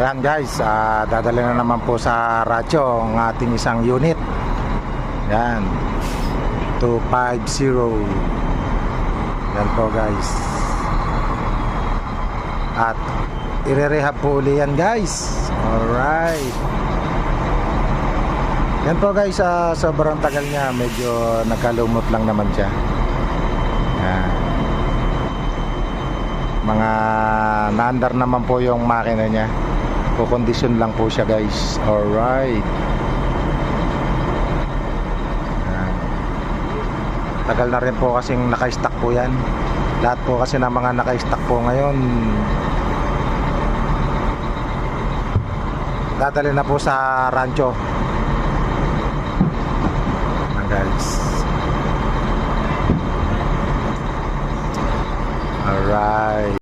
Yan guys, dadali na naman po sa radyo ang ating isang unit. Yan 250. Yan po guys. At ire-rehab po uli yan guys. Alright. Yan po guys, sobrang tagal niya. Medyo nagkalumot lang naman siya. Yan. Mga naandar naman po yung makina niya. Kukondisyon lang po siya guys. Alright. Yan. Tagal na rin po kasing naka-stock po yan. Lahat po kasi ng mga naka-stock po ngayon dadali na po sa rancho guys. Alright.